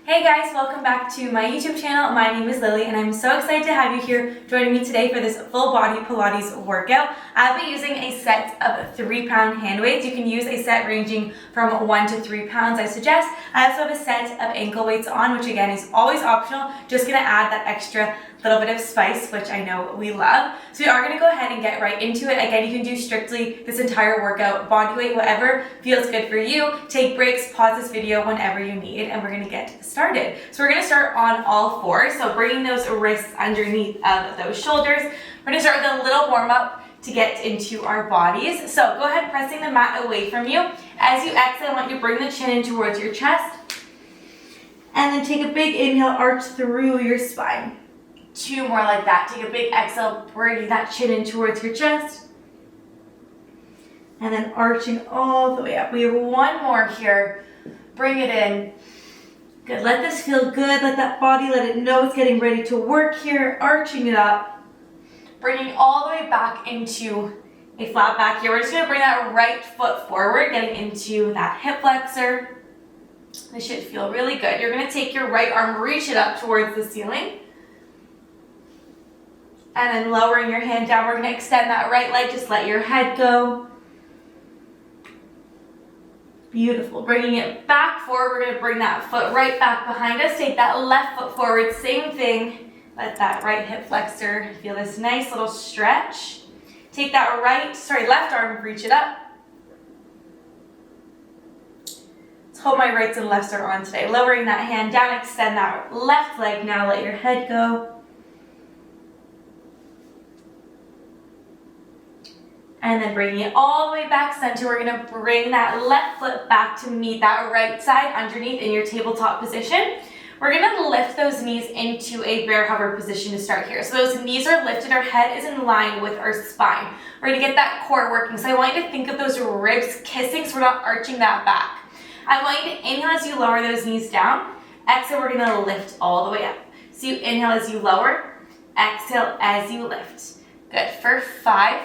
Hey guys, welcome back to my YouTube channel. My name is Lily and I'm so excited to have you here joining me today for this full body Pilates workout. I'll be using a set of 3-pound hand weights. You can use a set ranging from 1 to 3 pounds, I suggest. I also have a set of ankle weights on, which again is always optional. Just gonna add that extra little bit of spice, which I know we love. So we are gonna go ahead and get right into it. Again, you can do strictly this entire workout, body weight, whatever feels good for you. Take breaks, pause this video whenever you need, and we're gonna get started. So we're gonna start on all fours. So bringing those wrists underneath of those shoulders. We're gonna start with a little warm up to get into our bodies. So go ahead, pressing the mat away from you. As you exhale, I want you to bring the chin in towards your chest. And then take a big inhale, arch through your spine. 2 more like that. Take a big exhale, bringing that chin in towards your chest. And then arching all the way up. We have 1 more here. Bring it in. Good, let this feel good. Let that body, let it know it's getting ready to work here. Arching it up. Bringing all the way back into a flat back here. We're just gonna bring that right foot forward, getting into that hip flexor. This should feel really good. You're gonna take your right arm, reach it up towards the ceiling. And then lowering your hand down, we're gonna extend that right leg, just let your head go. Beautiful, bringing it back forward, we're gonna bring that foot right back behind us, take that left foot forward, same thing. Let that right hip flexor feel this nice little stretch. Take that left arm, reach it up. Let's hope my rights and lefts are on today. Lowering that hand down, extend that left leg, now let your head go. And then bringing it all the way back center, we're gonna bring that left foot back to meet that right side underneath in your tabletop position. We're gonna lift those knees into a bear hover position to start here. So those knees are lifted, our head is in line with our spine. We're gonna get that core working. So I want you to think of those ribs kissing so we're not arching that back. I want you to inhale as you lower those knees down. Exhale, we're gonna lift all the way up. So you inhale as you lower, exhale as you lift. Good, for 5.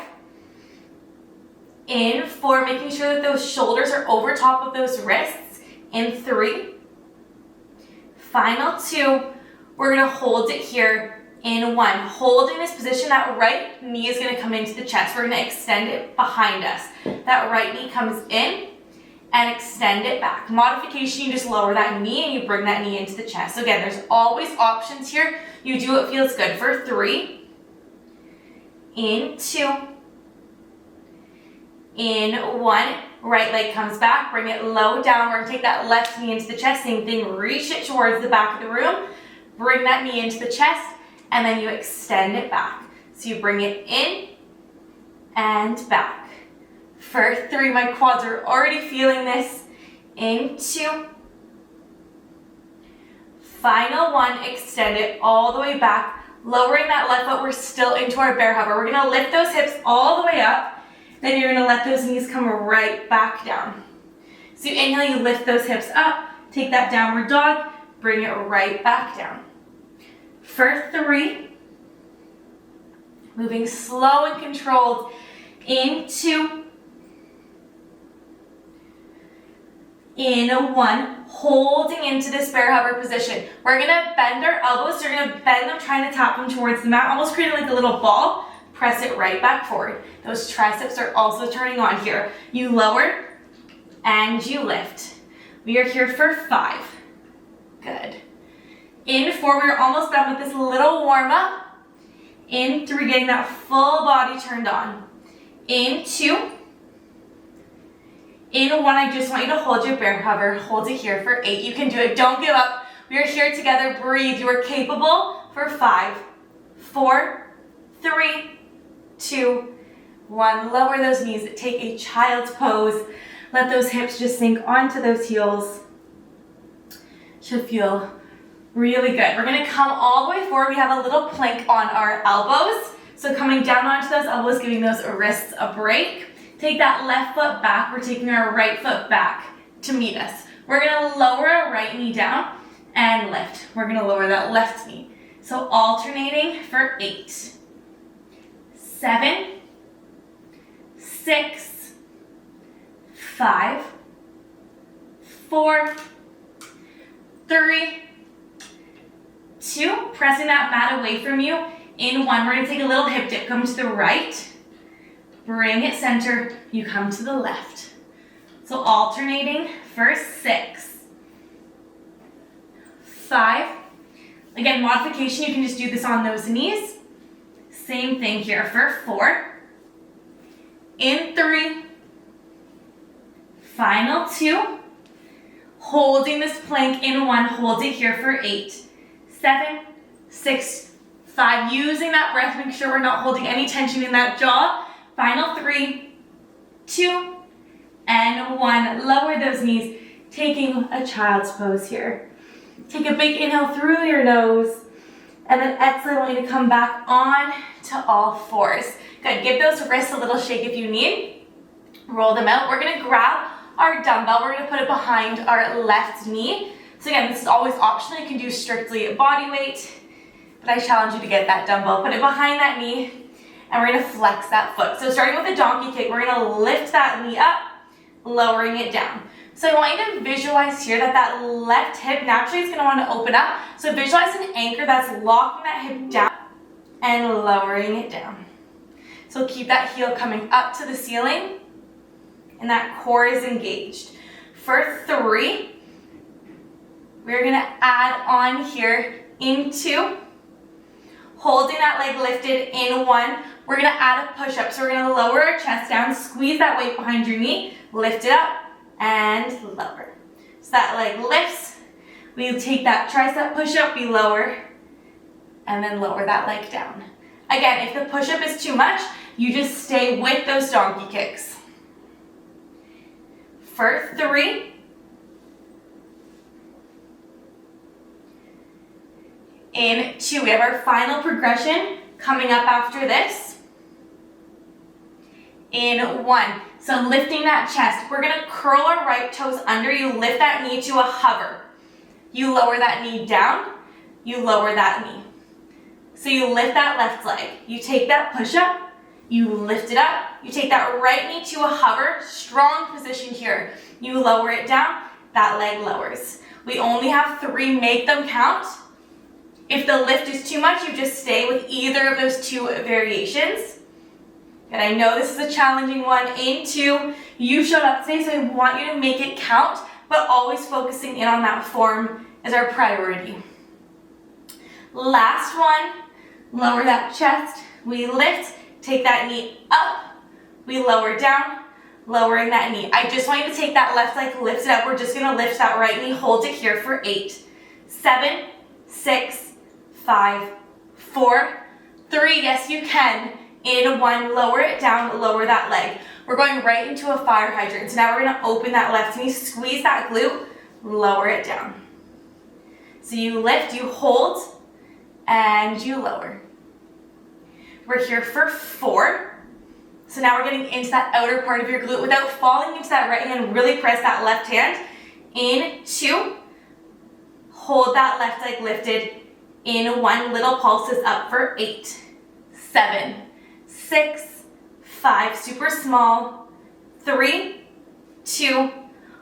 In 4, making sure that those shoulders are over top of those wrists. In 3. Final 2. We're going to hold it here in 1. Holding this position, that right knee is going to come into the chest. We're going to extend it behind us. That right knee comes in and extend it back. Modification, you just lower that knee and you bring that knee into the chest. So again, there's always options here. You do what feels good. For 3. In 2. In 1, right leg comes back, bring it low down. We're gonna take that left knee into the chest, same thing, reach it towards the back of the room, bring that knee into the chest, and then you extend it back. So you bring it in and back. For 3, my quads are already feeling this. In 2. Final 1, extend it all the way back, lowering that left foot, we're still into our bear hover. We're gonna lift those hips all the way up. Then you're gonna let those knees come right back down. So you inhale, you lift those hips up, take that downward dog, bring it right back down. For 3, moving slow and controlled, in 2, in 1, holding into this bear hover position. We're gonna bend our elbows, so you're gonna bend them, trying to tap them towards the mat, almost creating like a little ball. Press it right back forward. Those triceps are also turning on here. You lower and you lift. We are here for 5. Good. In 4, we're almost done with this little warm up. In 3, getting that full body turned on. In 2. In 1, I just want you to hold your bear hover. Hold it here for 8. You can do it. Don't give up. We are here together. Breathe. You are capable for 5, 4, 3, 2, 1. Lower those knees. Take a child's pose. Let those hips just sink onto those heels. Should feel really good. We're going to come all the way forward. We have a little plank on our elbows. So coming down onto those elbows, giving those wrists a break. Take that left foot back. We're taking our right foot back to meet us. We're going to lower our right knee down and lift. We're going to lower that left knee. So alternating for 8. 7, 6, 5, 4, 3, 2, pressing that mat away from you. In 1, we're gonna take a little hip dip, come to the right, bring it center, you come to the left. So alternating for 6, 5, again, modification, you can just do this on those knees. Same thing here for 4, in 3, final 2, holding this plank in 1, hold it here for 8, 7, 6, 5, using that breath, make sure we're not holding any tension in that jaw. Final 3, 2, and 1. Lower those knees, taking a child's pose here. Take a big inhale through your nose, and then exhale, I want you to come back on to all 4s. Good, give those wrists a little shake if you need. Roll them out. We're gonna grab our dumbbell, we're gonna put it behind our left knee. So again, this is always optional, you can do strictly body weight, but I challenge you to get that dumbbell, put it behind that knee, and we're gonna flex that foot. So starting with a donkey kick, we're gonna lift that knee up, lowering it down. So I want you to visualize here that that left hip naturally is gonna wanna open up. So visualize an anchor that's locking that hip down and lowering it down. So keep that heel coming up to the ceiling and that core is engaged. For 3, we're gonna add on here in 2, holding that leg lifted in 1, we're gonna add a push-up. So we're gonna lower our chest down, squeeze that weight behind your knee, lift it up, and lower. So that leg lifts, we take that tricep push-up, we lower, and then lower that leg down. Again, if the push-up is too much, you just stay with those donkey kicks. For 3, in 2, we have our final progression coming up after this. In 1, so lifting that chest, we're gonna curl our right toes under, you lift that knee to a hover. You lower that knee down, you lower that knee. So you lift that left leg, you take that push up, you lift it up, you take that right knee to a hover, strong position here. You lower it down, that leg lowers. We only have 3, make them count. If the lift is too much, you just stay with either of those 2 variations. And I know this is a challenging one. In 2, you showed up today, so I want you to make it count, but always focusing in on that form is our priority. Last one, lower that chest, we lift, take that knee up, we lower down, lowering that knee. I just want you to take that left leg, lift it up. We're just gonna lift that right knee, hold it here for 8, 7, 6, 5, 4, 3, yes you can. In 1, lower it down, lower that leg. We're going right into a fire hydrant. So now we're gonna open that left knee, squeeze that glute, lower it down. So you lift, you hold, and you lower. We're here for 4. So now we're getting into that outer part of your glute without falling into that right hand, really press that left hand. In 2, hold that left leg lifted. In 1, little pulses up for 8, 7, 6, 5, super small, 3, 2,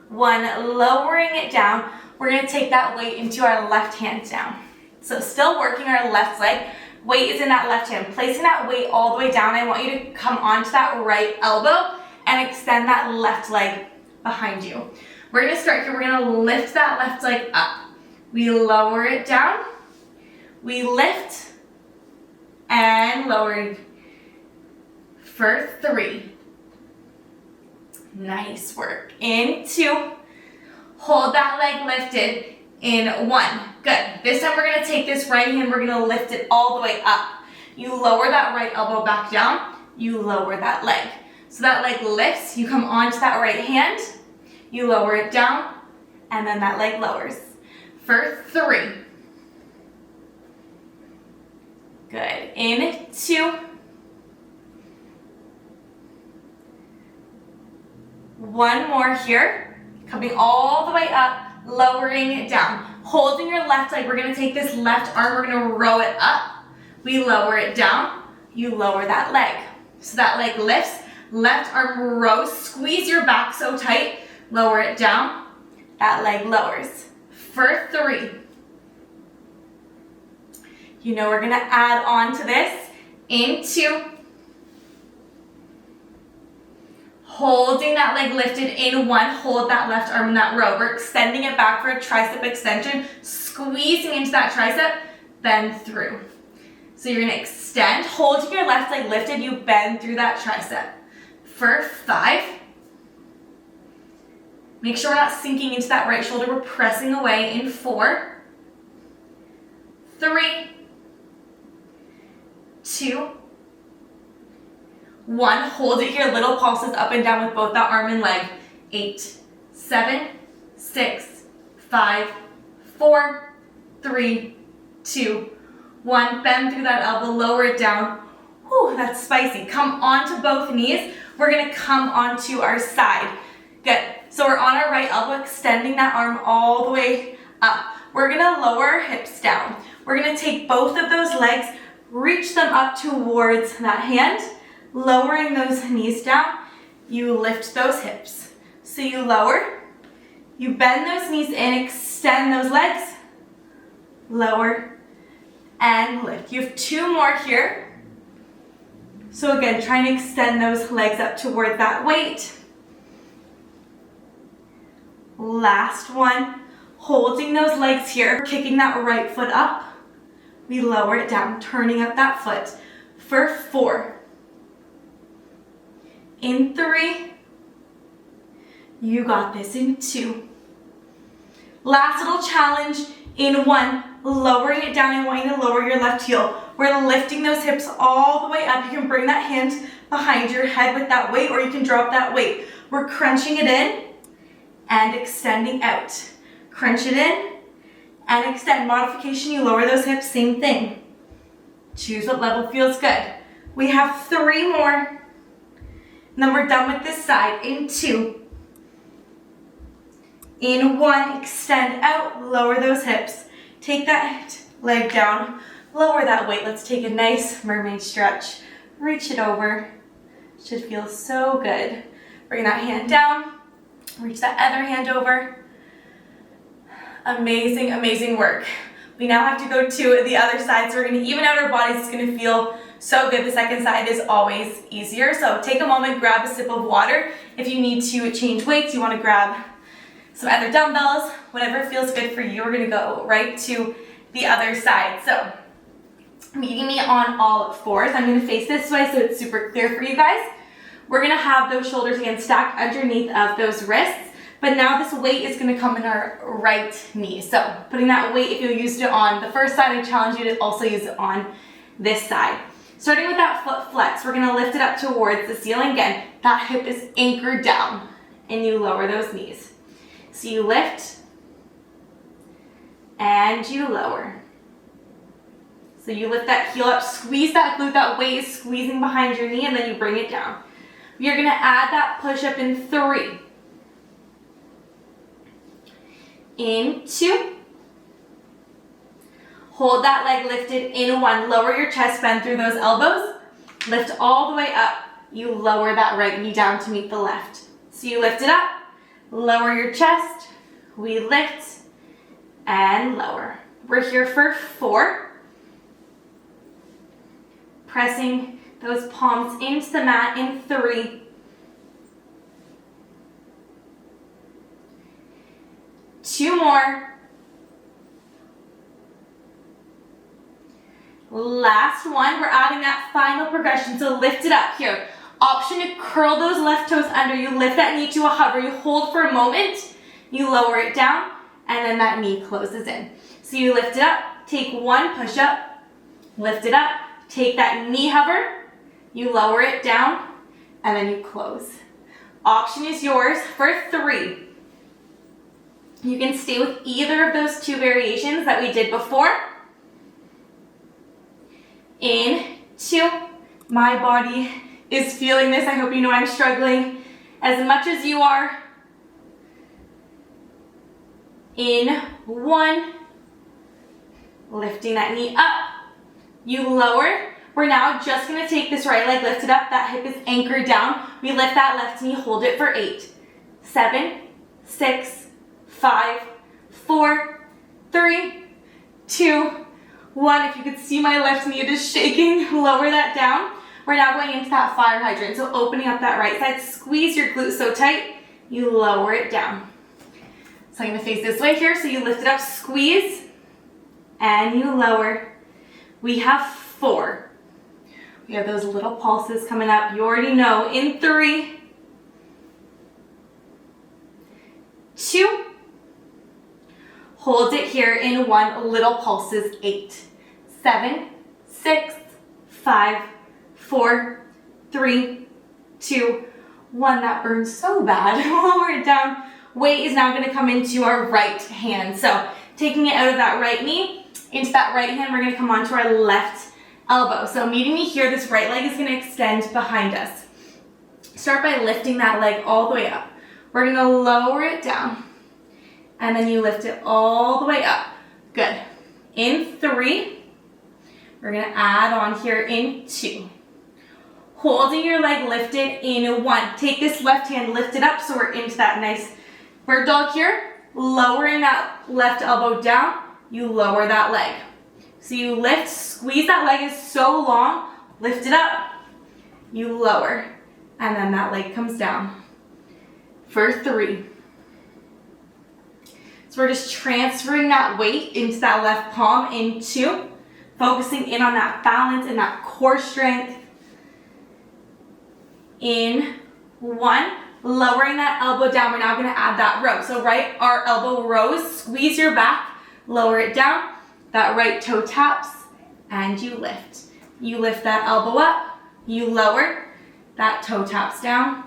1, lowering it down. We're gonna take that weight into our left hand down. So still working our left leg, weight is in that left hand. Placing that weight all the way down, I want you to come onto that right elbow and extend that left leg behind you. We're gonna start here, we're gonna lift that left leg up. We lower it down, we lift, and lower for 3. Nice work. In 2, hold that leg lifted. In 1, good. This time we're gonna take this right hand, we're gonna lift it all the way up. You lower that right elbow back down, you lower that leg. So that leg lifts, you come onto that right hand, you lower it down, and then that leg lowers. For 3. Good. In 2. 1 more here. Coming all the way up, lowering it down. Holding your left leg, we're gonna take this left arm, we're gonna row it up. We lower it down, you lower that leg. So that leg lifts, left arm rows, squeeze your back so tight, lower it down, that leg lowers. For 3. You know we're gonna add on to this in 2. Holding that leg lifted in 1, hold that left arm in that row. We're extending it back for a tricep extension, squeezing into that tricep, bend through. So you're gonna extend, holding your left leg lifted, you bend through that tricep. For 5. Make sure we're not sinking into that right shoulder, we're pressing away in 4, 3, 2, 1. Hold it here, little pulses up and down with both that arm and leg. 8, 7, 6, 5, 4, 3, 2, 1. Bend through that elbow, lower it down. Whew, that's spicy. Come onto both knees. We're gonna come onto our side. Good. So we're on our right elbow, extending that arm all the way up. We're gonna lower our hips down. We're gonna take both of those legs, reach them up towards that hand, lowering those knees down. You lift those hips. So you lower, you bend those knees in, extend those legs, lower, and lift. You have 2 more here. So again, try and extend those legs up toward that weight. Last one, holding those legs here, kicking that right foot up. We lower it down, turning up that foot. For 4. In 3. You got this in 2. Last little challenge in 1, lowering it down. I want you to lower your left heel. We're lifting those hips all the way up. You can bring that hand behind your head with that weight, or you can drop that weight. We're crunching it in and extending out. Crunch it in and extend. Modification, you lower those hips, same thing. Choose what level feels good. We have 3 more. And then we're done with this side. In 2. In 1, extend out, lower those hips. Take that leg down, lower that weight. Let's take a nice mermaid stretch. Reach it over. Should feel so good. Bring that hand down, reach that other hand over. Amazing, amazing work. We now have to go to the other side, so we're gonna even out our bodies. It's gonna feel so good. The second side is always easier. So take a moment, grab a sip of water. If you need to change weights, you wanna grab some other dumbbells, whatever feels good for you. We're gonna go right to the other side. So, meeting me on all 4s. I'm gonna face this way so it's super clear for you guys. We're gonna have those shoulders again stacked underneath of those wrists, but now this weight is gonna come in our right knee. So, putting that weight, if you used it on the first side, I challenge you to also use it on this side. Starting with that foot flex, we're gonna lift it up towards the ceiling. Again, that hip is anchored down, and you lower those knees. So you lift and you lower. So you lift that heel up, squeeze that glute, that weight is squeezing behind your knee, and then you bring it down. You're gonna add that push up in 3. In 2. Hold that leg lifted in 1. Lower your chest, bend through those elbows. Lift all the way up. You lower that right knee down to meet the left. So you lift it up. Lower your chest, we lift and lower. We're here for 4. Pressing those palms into the mat in 3. 2 more. Last one, we're adding that final progression, so lift it up here. Option to curl those left toes under. You lift that knee to a hover. You hold for a moment. You lower it down, and then that knee closes in. So you lift it up. Take 1 push up. Lift it up. Take that knee hover. You lower it down, and then you close. Option is yours for 3. You can stay with either of those 2 variations that we did before. In 2. My body is feeling this. I hope you know I'm struggling as much as you are. In 1, lifting that knee up, you lower. We're now just gonna take this right leg, lift it up, that hip is anchored down. We lift that left knee, hold it for 8, 7, 6, 5, 4, 3, 2, 1. If you could see my left knee just shaking, lower that down. We're now going into that fire hydrant. So opening up that right side, squeeze your glutes so tight, you lower it down. So I'm gonna face this way here. So you lift it up, squeeze, and you lower. We have 4. We have those little pulses coming up. You already know. In 3, 2, hold it here in 1, little pulses, 8, 7, 6, 5, 4, 3, 2, 1. That burns so bad. Lower it down. Weight is now gonna come into our right hand. So taking it out of that right knee, into that right hand, we're gonna come onto our left elbow. So meeting me here, this right leg is gonna extend behind us. Start by lifting that leg all the way up. We're gonna lower it down, and then you lift it all the way up. Good. In 3, we're gonna add on here in 2. Holding your leg lifted in 1. Take this left hand, lift it up so we're into that nice bird dog here. Lowering that left elbow down, you lower that leg. So you lift, squeeze that leg is so long, lift it up, you lower, and then that leg comes down. For 3. So we're just transferring that weight into that left palm in 2, focusing in on that balance and that core strength. In 1, lowering that elbow down. We're now gonna add that row. So right, our elbow rose, squeeze your back, lower it down. That right toe taps, and you lift. You lift that elbow up, you lower, that toe taps down,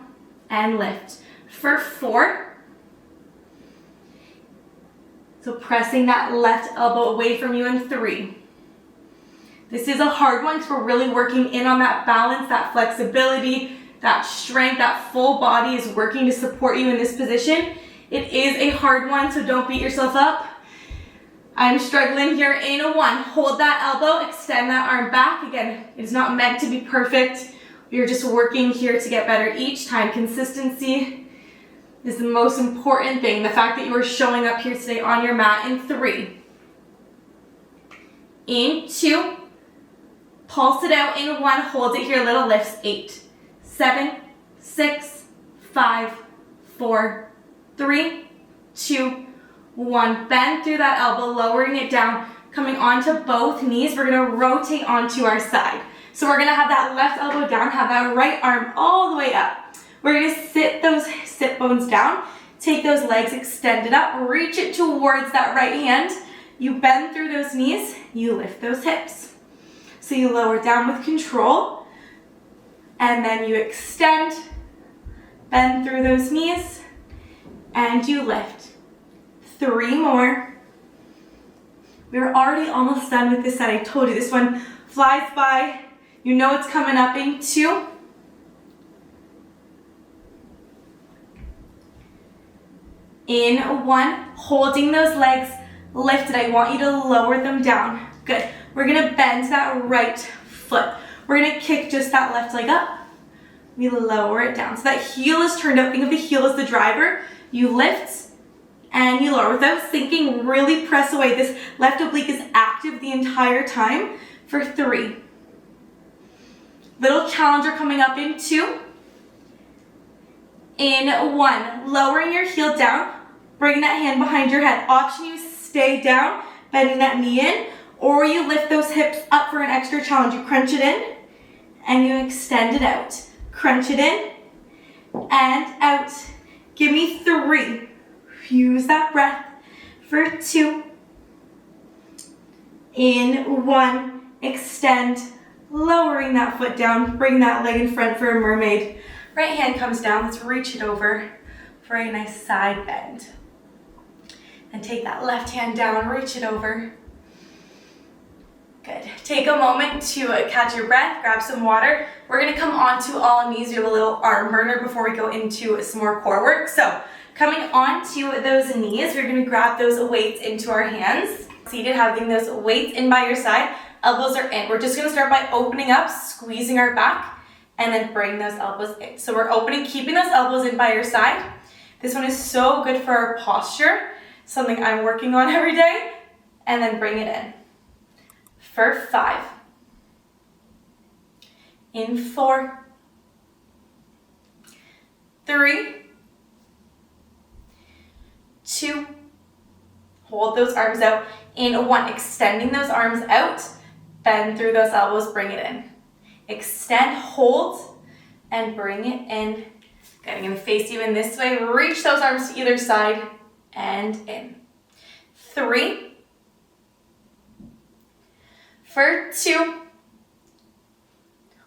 and lift. For 4, so pressing that left elbow away from you in 3. This is a hard one because we're really working in on that balance, that flexibility, that strength, that full body is working to support you in this position. It is a hard one, so don't beat yourself up. I'm struggling here in 1. Hold that elbow, extend that arm back. Again, it's not meant to be perfect. You're just working here to get better each time. Consistency is the most important thing. The fact that you are showing up here today on your mat. In 3. In 2. Pulse it out in 1. Hold it here, little lifts. 8, 7, 6, 5, 4, 3, 2, 1. Bend through that elbow, lowering it down, coming onto both knees. We're gonna rotate onto our side. So we're gonna have that left elbow down, have that right arm all the way up. We're gonna sit those sit bones down, take those legs extended up, reach it towards that right hand. You bend through those knees, you lift those hips. So you lower down with control, and then you extend, bend through those knees, and you lift. 3 more. We're already almost done with this set. I told you this one flies by. You know it's coming up in 2. In 1, holding those legs lifted. I want you to lower them down. Good. We're gonna bend that right foot. We're gonna kick just that left leg up. We lower it down. So that heel is turned up. Think of the heel as the driver. You lift and you lower. Without sinking, really press away. This left oblique is active the entire time. For 3. Little challenger coming up in 2. In 1, lowering your heel down, bring that hand behind your head. Option you stay down, bending that knee in, or you lift those hips up for an extra challenge. You crunch it in, and you extend it out. Crunch it in, and out. Give me 3. Use that breath. For 2. In 1, extend, lowering that foot down, bring that leg in front for a mermaid. Right hand comes down, let's reach it over for a nice side bend. And take that left hand down, reach it over. Good. Take a moment to catch your breath, grab some water. We're gonna come onto all knees. We have a little arm burner before we go into some more core work. So coming onto those knees, we're gonna grab those weights into our hands. Seated, having those weights in by your side, elbows are in. We're just gonna start by opening up, squeezing our back, and then bring those elbows in. So we're opening, keeping those elbows in by your side. This one is so good for our posture, something I'm working on every day, and then bring it in. for 5, in 4, 3, 2, hold those arms out, in 1, extending those arms out, bend through those elbows, bring it in. Extend, hold, and bring it in. Good, I'm gonna face you in this way, reach those arms to either side, and in. 3, for 2,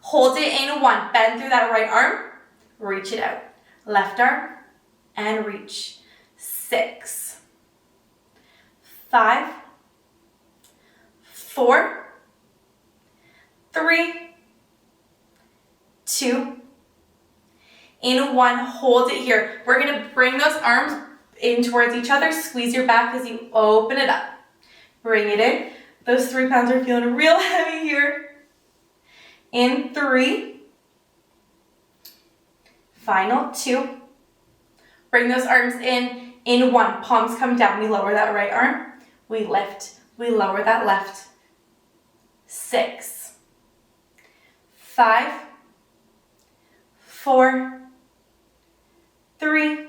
hold it in 1, bend through that right arm, reach it out. Left arm, and reach. 6, 5, 4, 3, 2, in 1, hold it here. We're gonna bring those arms in towards each other, squeeze your back as you open it up. Bring it in. Those 3 pounds are feeling real heavy here. In 3, final 2. Bring those arms in 1, palms come down, we lower that right arm, we lift, we lower that left. 6, 5, 4, 3,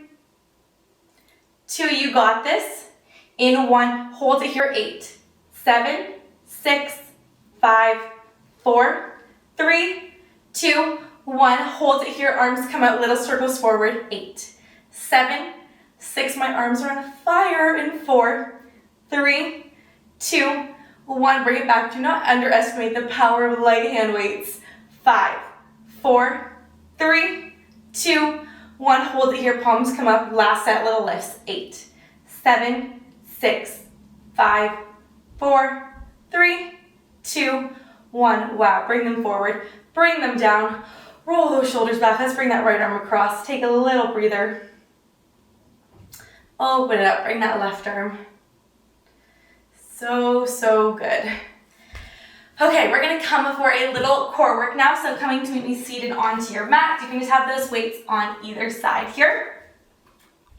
2, you got this. In 1, hold it here, 8, 7, 6, 5, 4, 3, 2, 1, hold it here, arms come out, little circles forward, 8, 7, 6, my arms are on fire, in 4, 3, 2, 1, bring it back, do not underestimate the power of light hand weights, 5, 4, 3, 2, 1, hold it here, palms come up, last set, little lifts, 8, 7, 6, 5, 4, 3, 2, 1, wow, bring them forward, bring them down, roll those shoulders back, let's bring that right arm across, take a little breather, open it up, bring that left arm, so good. Okay, we're gonna come for a little core work now, so coming to meet me seated onto your mat, you can just have those weights on either side here.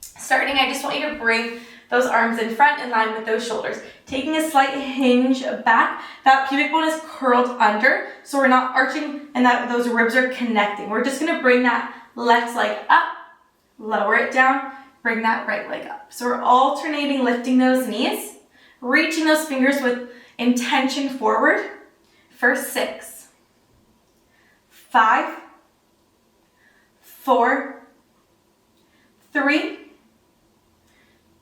Starting, I just want you to bring those arms in front in line with those shoulders. Taking a slight hinge back, that pubic bone is curled under, so we're not arching and those ribs are connecting. We're just gonna bring that left leg up, lower it down, bring that right leg up. So we're alternating lifting those knees, reaching those fingers with intention forward for 6, 5, 4, 3,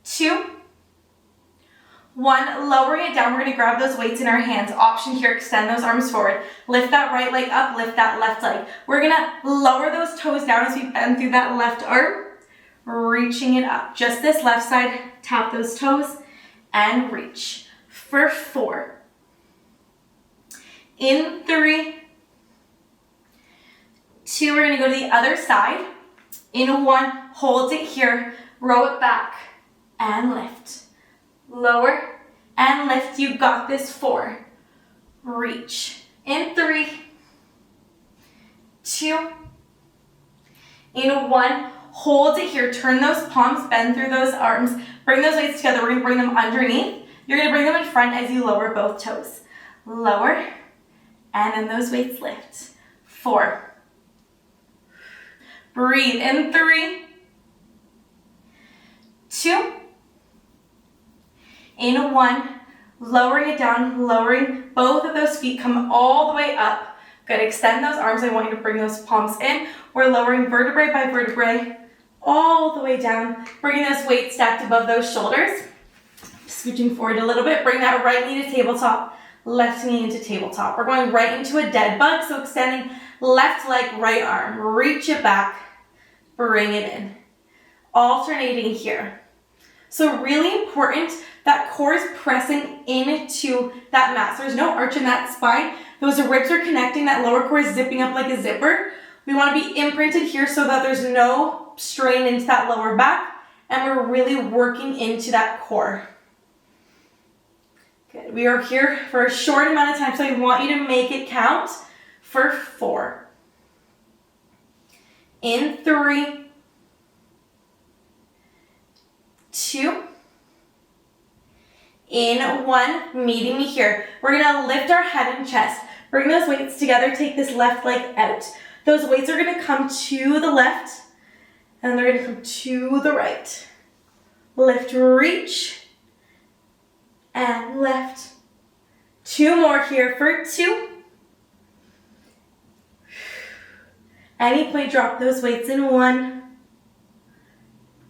2, 1, lowering it down, we're gonna grab those weights in our hands. Option here, extend those arms forward. Lift that right leg up, lift that left leg. We're gonna lower those toes down as we bend through that left arm, reaching it up. Just this left side, tap those toes and reach. For 4, in 3, 2, we're gonna go to the other side. In 1, hold it here, row it back and lift. Lower and lift, you got this. 4, reach. In 3, 2, in 1, hold it here, turn those palms, bend through those arms, bring those weights together, we're gonna bring them underneath. You're gonna bring them in front as you lower both toes. Lower, and then those weights lift. 4, breathe. In 3, 2, in 1, lowering it down, lowering both of those feet, come all the way up. Good, extend those arms, I want you to bring those palms in. We're lowering vertebrae by vertebrae, all the way down, bringing those weights stacked above those shoulders. Scooching forward a little bit, bring that right knee to tabletop, left knee into tabletop. We're going right into a dead bug, so extending left leg, right arm, reach it back, bring it in. Alternating here. So really important, that core is pressing into that mat. So there's no arch in that spine. Those ribs are connecting, that lower core is zipping up like a zipper. We want to be imprinted here so that there's no strain into that lower back, and we're really working into that core. Good. We are here for a short amount of time, so I want you to make it count for 4. In 3, 2, In 1, meeting me here. We're gonna lift our head and chest. Bring those weights together, take this left leg out. Those weights are gonna come to the left, and they're gonna come to the right. Lift, reach, and lift. 2 more here for 2. Any point, drop those weights in 1.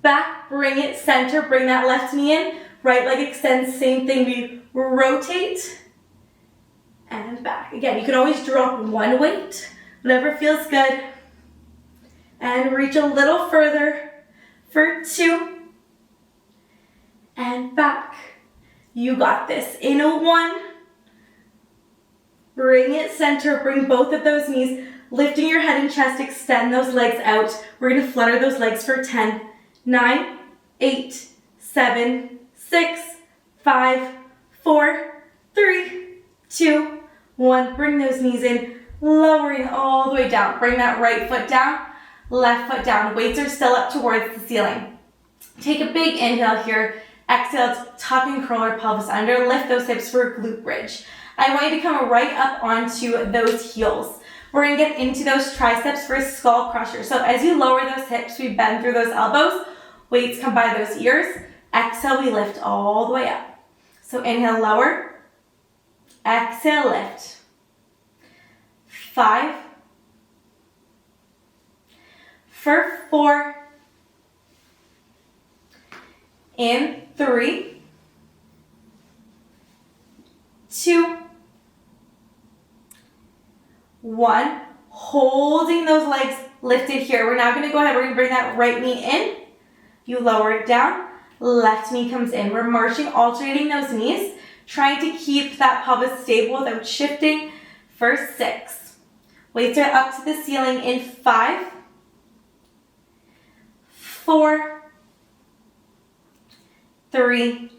Back, bring it center, bring that left knee in. Right leg extends, same thing, we rotate. And back. Again, you can always drop 1 weight, whatever feels good. And reach a little further for 2. And back. You got this. In 1. Bring it center, bring both of those knees, lifting your head and chest, extend those legs out. We're gonna flutter those legs for 10, 9, 8, 7, 6, 5, 4, 3, 2, 1. Bring those knees in, lowering all the way down. Bring that right foot down, left foot down. Weights are still up towards the ceiling. Take a big inhale here. Exhale to tuck and curl our pelvis under. Lift those hips for a glute bridge. I want you to come right up onto those heels. We're gonna get into those triceps for a skull crusher. So as you lower those hips, we bend through those elbows. Weights come by those ears. Exhale, we lift all the way up. So inhale, lower. Exhale, lift. 5. For 4. In 3. 2. 1. Holding those legs lifted here. We're now gonna go ahead, we're gonna bring that right knee in. You lower it down, left knee comes in. We're marching, alternating those knees, trying to keep that pelvis stable without shifting for 6. Weights are up to the ceiling in 5, 4, 3,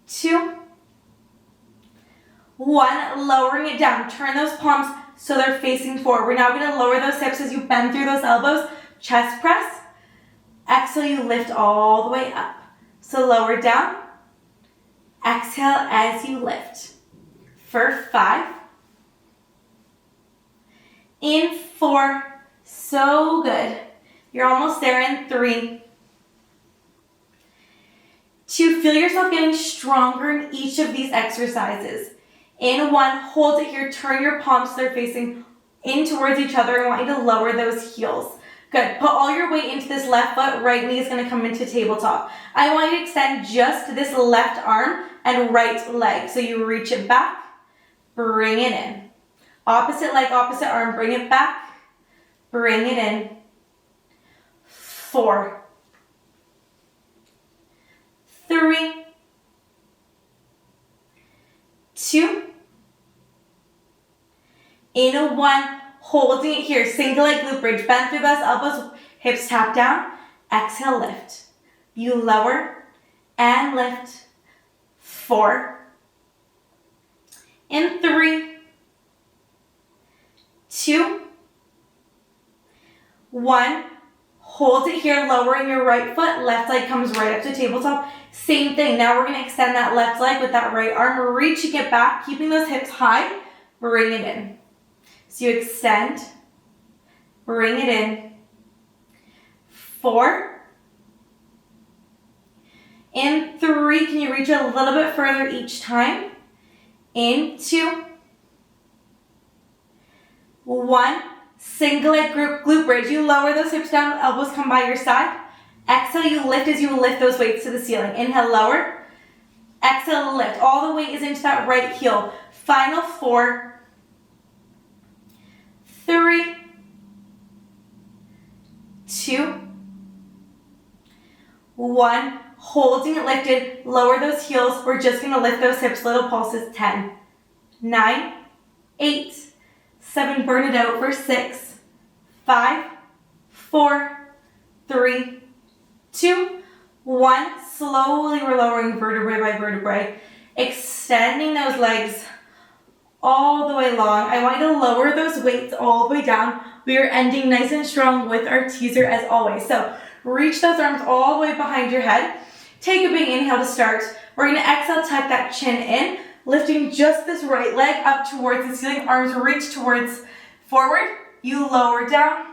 2, 1, lowering it down. Turn those palms so they're facing forward. We're now gonna lower those hips as you bend through those elbows. Chest press. Exhale, you lift all the way up. So lower down. Exhale as you lift. For 5. In 4. So good. You're almost there in 3. 2, feel yourself getting stronger in each of these exercises. In 1, hold it here, turn your palms so they're facing in towards each other. I want you to lower those heels. Good, put all your weight into this left foot, right knee is gonna come into tabletop. I want you to extend just this left arm and right leg. So you reach it back, bring it in. Opposite leg, opposite arm, bring it back, bring it in. 4, 3, 2, in 1, holding it here, single leg glute bridge, bend through those elbows, hips tap down, exhale, lift. You lower and lift. 4, in 3, 2, 1, hold it here, lowering your right foot, left leg comes right up to tabletop. Same thing, now we're gonna extend that left leg with that right arm, reaching it back, keeping those hips high, bring it in. So you extend, bring it in. 4, in 3, can you reach a little bit further each time? In 2, 1, single leg glute bridge, you lower those hips down, elbows come by your side. Exhale, you lift as you lift those weights to the ceiling. Inhale, lower. Exhale, lift. All the weight is into that right heel. Final 4, 3, 2, 1. Holding it lifted. Lower those heels. We're just going to lift those hips. Little pulses. 10, 9, 8, 7. Burn it out for 6, 5, 4, 3, 2, 1. Slowly we're lowering vertebrae by vertebrae, extending those legs all the way long. I want you to lower those weights all the way down. We are ending nice and strong with our teaser as always. So reach those arms all the way behind your head. Take a big inhale to start. We're gonna exhale, tuck that chin in, lifting just this right leg up towards the ceiling. Arms reach towards forward. You lower down,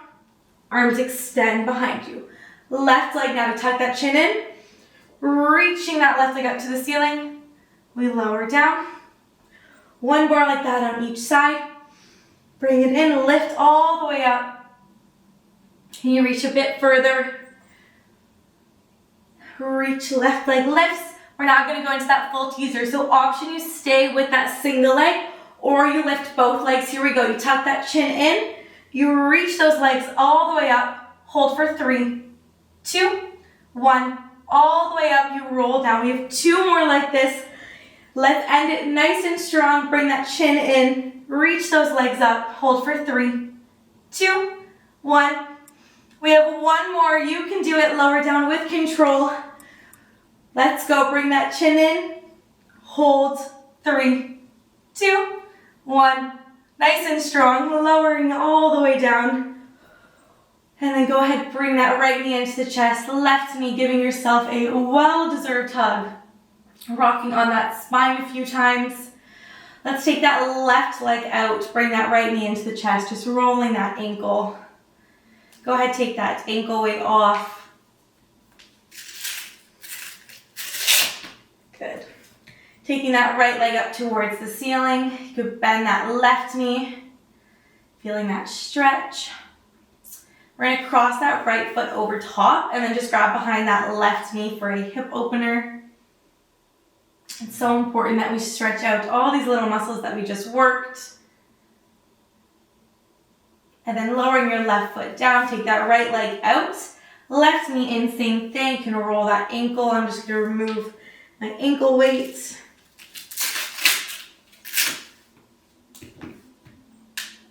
arms extend behind you. Left leg now to tuck that chin in, reaching that left leg up to the ceiling. We lower down. One bar like that on each side. Bring it in, lift all the way up. Can you reach a bit further? Reach, left leg lifts. We're now going to go into that full teaser. So option, you stay with that single leg or you lift both legs. Here we go. You tuck that chin in. You reach those legs all the way up. Hold for 3, 2, 1. All the way up. You roll down. We have 2 more like this. Let's end it nice and strong. Bring that chin in. Reach those legs up. Hold for 3, 2, 1. We have 1 more. You can do it. Lower down with control. Let's go. Bring that chin in. Hold. 3, 2, 1. Nice and strong. Lowering all the way down. And then go ahead. Bring that right knee into the chest. Left knee, giving yourself a well-deserved hug. Rocking on that spine a few times. Let's take that left leg out. Bring that right knee into the chest. Just rolling that ankle. Go ahead, take that ankle weight off. Good. Taking that right leg up towards the ceiling. You could bend that left knee. Feeling that stretch. We're going to cross that right foot over top and then just grab behind that left knee for a hip opener. It's so important that we stretch out all these little muscles that we just worked. And then lowering your left foot down, take that right leg out. Left knee in, same thing. You can roll that ankle. I'm just going to remove my ankle weight.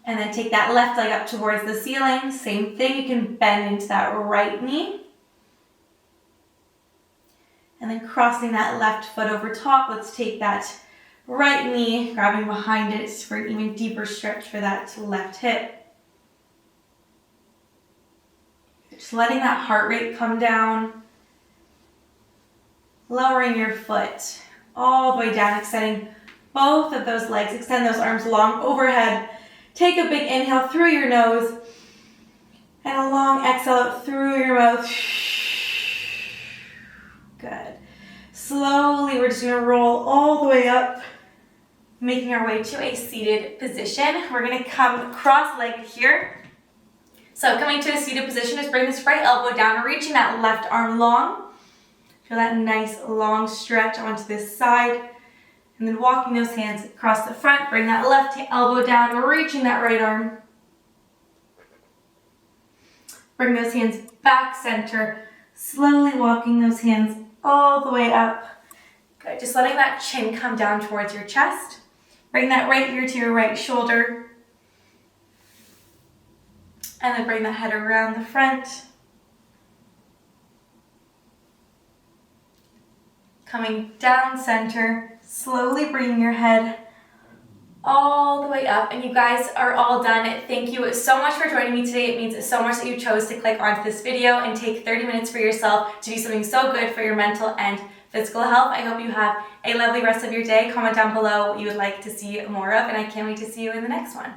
And then take that left leg up towards the ceiling. Same thing. You can bend into that right knee. And then crossing that left foot over top. Let's take that right knee, grabbing behind it for an even deeper stretch for that left hip. Just letting that heart rate come down. Lowering your foot all the way down, extending both of those legs. Extend those arms long overhead. Take a big inhale through your nose and a long exhale out through your mouth. Good. Slowly, we're just going to roll all the way up, making our way to a seated position. We're going to come cross-legged here. So coming to a seated position, just bring this right elbow down, reaching that left arm long. Feel that nice long stretch onto this side. And then walking those hands across the front, bring that left elbow down, reaching that right arm. Bring those hands back center, slowly walking those hands all the way up. Good, just letting that chin come down towards your chest. Bring that right ear to your right shoulder. And then bring the head around the front. Coming down center, slowly bringing your head all the way up. And you guys are all done. Thank you so much for joining me today. It means so much that you chose to click onto this video and take 30 minutes for yourself to do something so good for your mental and physical health. I hope you have a lovely rest of your day. Comment down below what you would like to see more of, and I can't wait to see you in the next one.